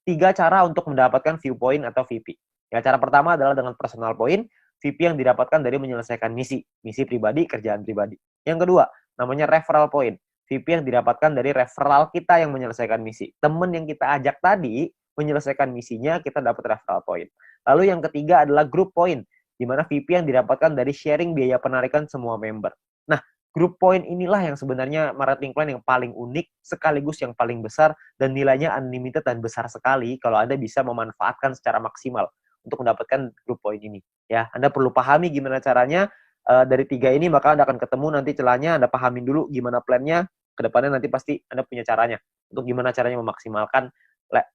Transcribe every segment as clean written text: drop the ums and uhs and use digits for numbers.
3 cara untuk mendapatkan view point atau VP. Ya, cara pertama adalah dengan personal point, VP yang didapatkan dari menyelesaikan misi pribadi, kerjaan pribadi. Yang kedua, namanya referral point, VP yang didapatkan dari referral kita yang menyelesaikan misi. Temen yang kita ajak tadi menyelesaikan misinya, kita dapat referral point. Lalu yang ketiga adalah group point, di mana VP yang didapatkan dari sharing biaya penarikan semua member. Nah, group point inilah yang sebenarnya marketing plan yang paling unik, sekaligus yang paling besar, dan nilainya unlimited dan besar sekali kalau Anda bisa memanfaatkan secara maksimal untuk mendapatkan group point ini. Ya, Anda perlu pahami gimana caranya dari 3 ini, maka Anda akan ketemu nanti celahnya, Anda pahamin dulu gimana plannya, kedepannya nanti pasti Anda punya caranya, untuk gimana caranya memaksimalkan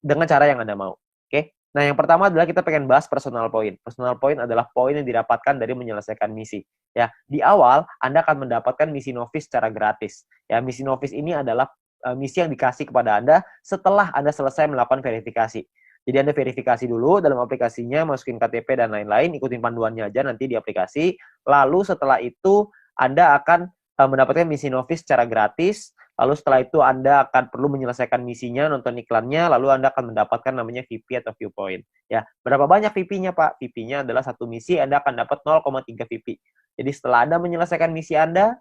dengan cara yang Anda mau. Oke? Nah, yang pertama adalah kita pengen bahas personal point. Personal point adalah poin yang didapatkan dari menyelesaikan misi. Ya, di awal Anda akan mendapatkan misi novice secara gratis. Ya, misi novice ini adalah misi yang dikasih kepada Anda setelah Anda selesai melakukan verifikasi. Jadi Anda verifikasi dulu dalam aplikasinya, masukin KTP dan lain-lain, ikutin panduannya aja nanti di aplikasi. Lalu setelah itu Anda akan mendapatkan misi novice secara gratis. Lalu setelah itu Anda akan perlu menyelesaikan misinya, nonton iklannya, lalu Anda akan mendapatkan namanya VP atau viewpoint. Ya, berapa banyak VP-nya, Pak? VP-nya adalah satu misi, Anda akan dapat 0,3 VP. Jadi setelah Anda menyelesaikan misi Anda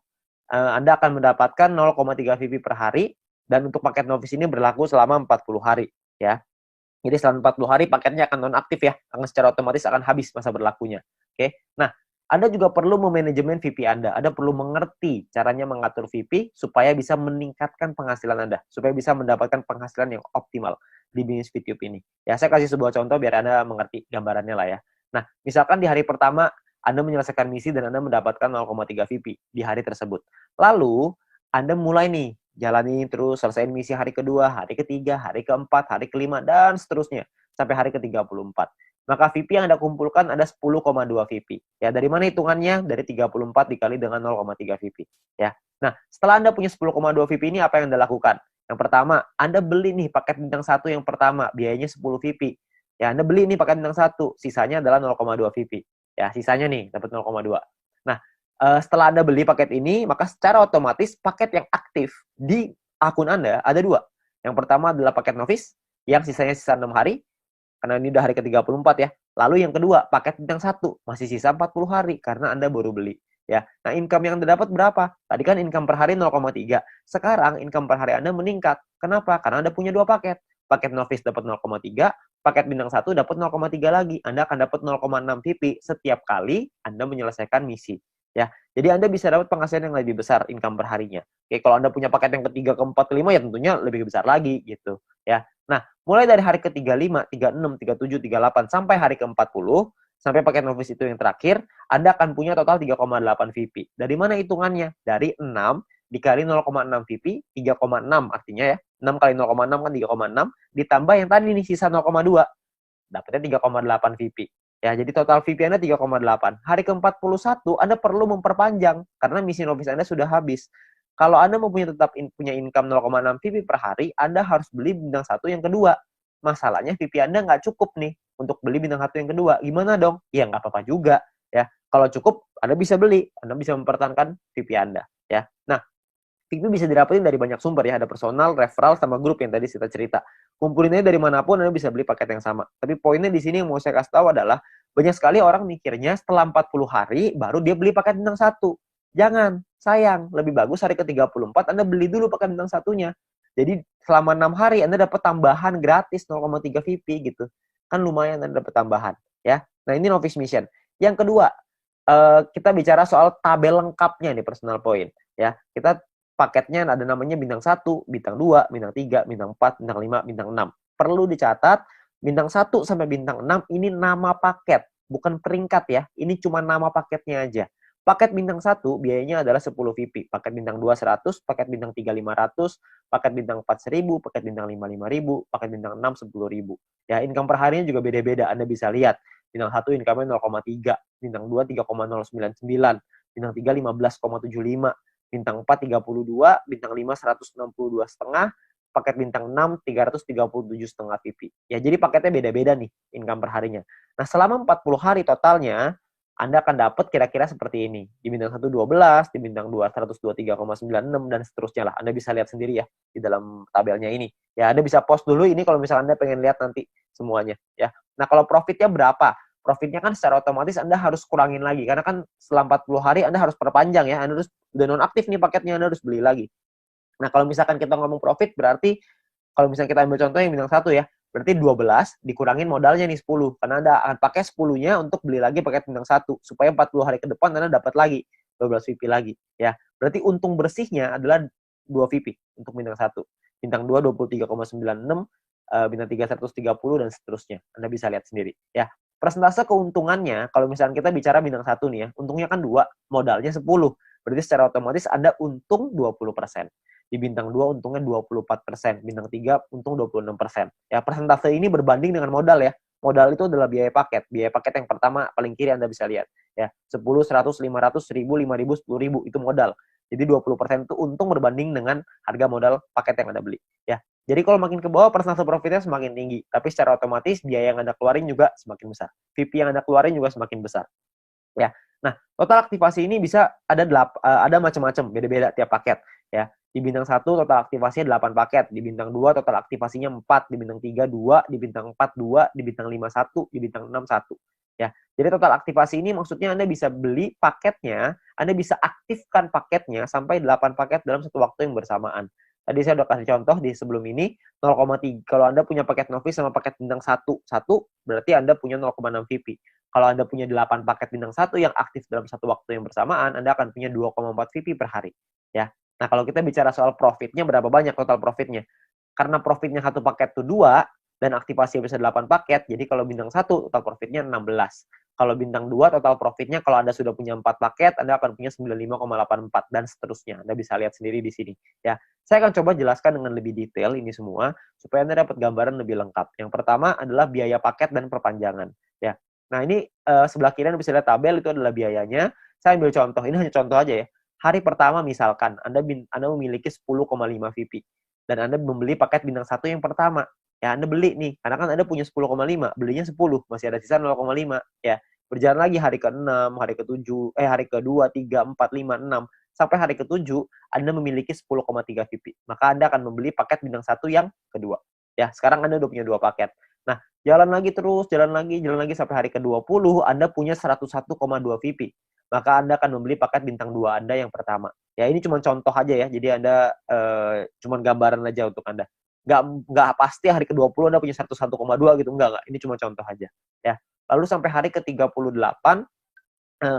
akan mendapatkan 0,3 VP per hari, dan untuk paket novice ini berlaku selama 40 hari. Ya. Jadi selama 40 hari paketnya akan nonaktif ya, akan secara otomatis akan habis masa berlakunya. Oke. Nah, Anda juga perlu memanajemen VP Anda. Anda perlu mengerti caranya mengatur VP supaya bisa meningkatkan penghasilan Anda, supaya bisa mendapatkan penghasilan yang optimal di bisnis VTube ini. Ya, saya kasih sebuah contoh biar Anda mengerti gambarannya lah ya. Nah, misalkan di hari pertama Anda menyelesaikan misi dan Anda mendapatkan 0,3 VP di hari tersebut. Lalu, Anda mulai nih jalani terus, selesaiin misi hari kedua, hari ketiga, hari keempat, hari kelima, dan seterusnya sampai hari ke-34. Maka VP yang Anda kumpulkan ada 10,2 VP. Ya, dari mana hitungannya? Dari 34 dikali dengan 0,3 VP. Ya. Nah, setelah Anda punya 10,2 VP ini, apa yang Anda lakukan? Yang pertama, Anda beli nih paket bintang 1 yang pertama, biayanya 10 VP. Ya, Anda beli nih paket bintang 1, sisanya adalah 0,2 VP. Ya, sisanya nih dapat 0,2. Nah, setelah Anda beli paket ini, maka secara otomatis paket yang aktif di akun Anda ada 2. Yang pertama adalah paket novice, yang sisanya sisa 6 hari, karena ini udah hari ke-34 ya. Lalu yang kedua, paket bintang 1, masih sisa 40 hari, karena Anda baru beli. Ya. Nah, income yang Anda dapat berapa? Tadi kan income per hari 0,3. Sekarang income per hari Anda meningkat. Kenapa? Karena Anda punya 2 paket. Paket novice dapat 0,3, paket bintang 1 dapat 0,3 lagi. Anda akan dapat 0,6 VP setiap kali Anda menyelesaikan misi. Ya, jadi Anda bisa dapat penghasilan yang lebih besar income per harinya. Oke, kalau Anda punya paket yang ketiga, keempat, kelima ya tentunya lebih besar lagi gitu. Ya, nah mulai dari hari ke-35, 36, 37, 38 sampai hari ke-40 sampai paket novice itu yang terakhir, Anda akan punya total 3,8 VP. Dari mana hitungannya? Dari 6 dikali 0,6 VP, 3,6 artinya ya. 6 kali 0,6 kan 3,6 ditambah yang tadi nih sisa 0,2. Dapatnya 3,8 VP. Ya, jadi total VP Anda 3,8. Hari ke-41 Anda perlu memperpanjang karena misi novice Anda sudah habis. Kalau Anda mau tetap punya income 0,6 VP per hari, Anda harus beli bintang 1 yang kedua. Masalahnya VP Anda nggak cukup nih untuk beli bintang 1 yang kedua. Gimana dong? Ya nggak apa-apa juga. Ya, kalau cukup Anda bisa beli, Anda bisa mempertahankan VP Anda. Ya, nah VP bisa didapetin dari banyak sumber ya, ada personal, referral, sama grup yang tadi kita cerita. Kumpulinnya dari manapun Anda bisa beli paket yang sama. Tapi poinnya di sini yang mau saya kasih tahu adalah banyak sekali orang mikirnya setelah 40 hari baru dia beli paket bintang 1. Jangan, sayang. Lebih bagus hari ke-34 Anda beli dulu paket bintang 1-nya. Jadi selama 6 hari Anda dapat tambahan gratis 0,3 VP gitu. Kan lumayan Anda dapat tambahan ya. Nah, ini novice mission. Yang kedua, kita bicara soal tabel lengkapnya nih personal point ya. Kita paketnya ada namanya bintang 1, bintang 2, bintang 3, bintang 4, bintang 5, bintang 6. Perlu dicatat, bintang 1 sampai bintang 6 ini nama paket, bukan peringkat ya. Ini cuma nama paketnya aja. Paket bintang 1 biayanya adalah 10 VP, paket bintang 2 100, paket bintang 3 500, paket bintang 4 1000, paket bintang 5 5000, paket bintang 6 10.000. Ya, income per harinya juga beda-beda. Anda bisa lihat. Bintang 1 income-nya 0,3, bintang 2 3,099, bintang 3 15,75, bintang 4 32, bintang 5 162,5, paket bintang 6 337,5 VP. Ya, jadi paketnya beda-beda nih income per harinya. Nah, selama 40 hari totalnya Anda akan dapat kira-kira seperti ini. Di bintang 1 12, di bintang 2 123,96 dan seterusnya lah. Anda bisa lihat sendiri ya di dalam tabelnya ini. Ya, Anda bisa post dulu ini kalau misalnya Anda pengen lihat nanti semuanya ya. Nah, kalau profitnya berapa? Profitnya kan secara otomatis Anda harus kurangin lagi karena kan setelah 40 hari Anda harus perpanjang ya. Anda harus udah nonaktif nih paketnya, Anda harus beli lagi. Nah, kalau misalkan kita ngomong profit berarti kalau misalnya kita ambil contoh yang bintang 1 ya, berarti 12 dikurangin modalnya nih 10. Karena Anda akan pakai 10-nya untuk beli lagi paket bintang 1. Supaya 40 hari ke depan Anda dapat lagi 12 VP lagi. Ya, berarti untung bersihnya adalah 2 VP untuk bintang 1. Bintang 2 23,96, bintang 3 130 dan seterusnya. Anda bisa lihat sendiri. Ya, persentase keuntungannya, kalau misalnya kita bicara bintang 1 nih ya, untungnya kan 2, modalnya 10. Berarti secara otomatis Anda untung 20%. Di bintang 2 untungnya 24%, bintang 3 untung 26%. Ya, persentase ini berbanding dengan modal ya. Modal itu adalah biaya paket. Biaya paket yang pertama paling kiri Anda bisa lihat. Ya, 10, 100, 500, 1000, 5000, 10.000 itu modal. Jadi 20% itu untung berbanding dengan harga modal paket yang Anda beli. Ya. Jadi kalau makin ke bawah persentase profitnya semakin tinggi, tapi secara otomatis biaya yang Anda keluarin juga semakin besar. VP yang Anda keluarin juga semakin besar. Ya. Nah, total aktivasi ini bisa ada macam-macam, beda-beda tiap paket ya. Di bintang 1 total aktivasinya 8 paket, di bintang 2 total aktivasinya 4, di bintang 3 2, di bintang 4 2, di bintang 5 1, di bintang 6 1. Ya. Jadi total aktivasi ini maksudnya Anda bisa beli paketnya, Anda bisa aktifkan paketnya sampai 8 paket dalam satu waktu yang bersamaan. Tadi saya udah kasih contoh di sebelum ini 0,3. Kalau Anda punya paket novice sama paket bintang 1, berarti Anda punya 0,6 VP. Kalau Anda punya 8 paket bintang 1 yang aktif dalam satu waktu yang bersamaan, Anda akan punya 2,4 VP per hari. Ya. Nah, kalau kita bicara soal profitnya, berapa banyak total profitnya? Karena profitnya satu paket itu 2, dan aktivasi bisa 8 paket, jadi kalau bintang 1, total profitnya 16. Kalau bintang 2, total profitnya kalau Anda sudah punya 4 paket, Anda akan punya 95,84, dan seterusnya. Anda bisa lihat sendiri di sini. Ya, saya akan coba jelaskan dengan lebih detail ini semua, supaya Anda dapat gambaran lebih lengkap. Yang pertama adalah biaya paket dan perpanjangan. Ya. Nah, ini sebelah kiri Anda bisa lihat tabel, itu adalah biayanya. Saya ambil contoh, ini hanya contoh aja ya. Hari pertama misalkan Anda memiliki 10,5 VP dan Anda membeli paket bintang 1 yang pertama. Ya, Anda beli nih, karena kan Anda punya 10,5, belinya 10, masih ada sisa 0,5 ya. Berjalan lagi hari ke-6, hari ke-7, hari ke-2, 3, 4, 5, 6 sampai hari ke-7 Anda memiliki 10,3 VP. Maka Anda akan membeli paket bintang 1 yang kedua. Ya, sekarang Anda udah punya 2 paket. Nah, jalan lagi terus, jalan lagi sampai hari ke-20 Anda punya 101,2 VP. Maka Anda akan membeli paket bintang 2 Anda yang pertama. Ya, ini cuma contoh aja ya. Jadi Anda cuma gambaran aja untuk Anda. Nggak pasti hari ke-20 Anda punya 101,2 gitu. Enggak. Ini cuma contoh aja. Ya. Lalu sampai hari ke-38,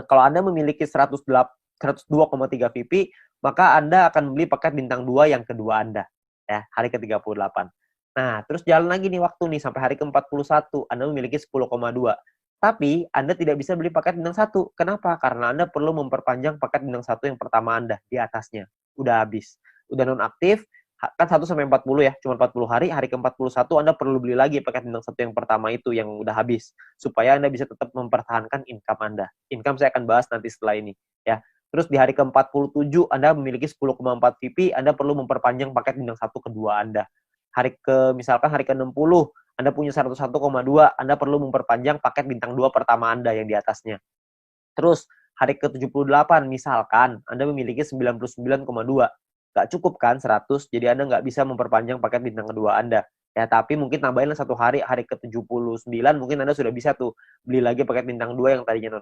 kalau Anda memiliki 102,3 VP, maka Anda akan membeli paket bintang 2 yang kedua Anda. Ya, hari ke-38. Nah, terus jalan lagi nih waktu nih sampai hari ke-41, Anda memiliki 10,2. Tapi Anda tidak bisa beli paket bintang 1. Kenapa? Karena Anda perlu memperpanjang paket bintang 1 yang pertama Anda di atasnya. Udah habis. Udah nonaktif, kan 1 sampai 40 ya, cuma 40 hari, hari ke-41 Anda perlu beli lagi paket bintang 1 yang pertama itu yang udah habis. Supaya Anda bisa tetap mempertahankan income Anda. Income saya akan bahas nanti setelah ini. Ya. Terus di hari ke-47 Anda memiliki 10,4 VP, Anda perlu memperpanjang paket bintang 1 kedua Anda. Misalkan hari ke-60 Anda punya 101,2, Anda perlu memperpanjang paket bintang 2 pertama Anda yang di atasnya. Terus hari ke-78 misalkan Anda memiliki 99,2. Nggak cukup kan 100, jadi Anda nggak bisa memperpanjang paket bintang kedua Anda. Ya, tapi mungkin tambahin 1 hari, hari ke-79 mungkin Anda sudah bisa tuh beli lagi paket bintang 2 yang tadinya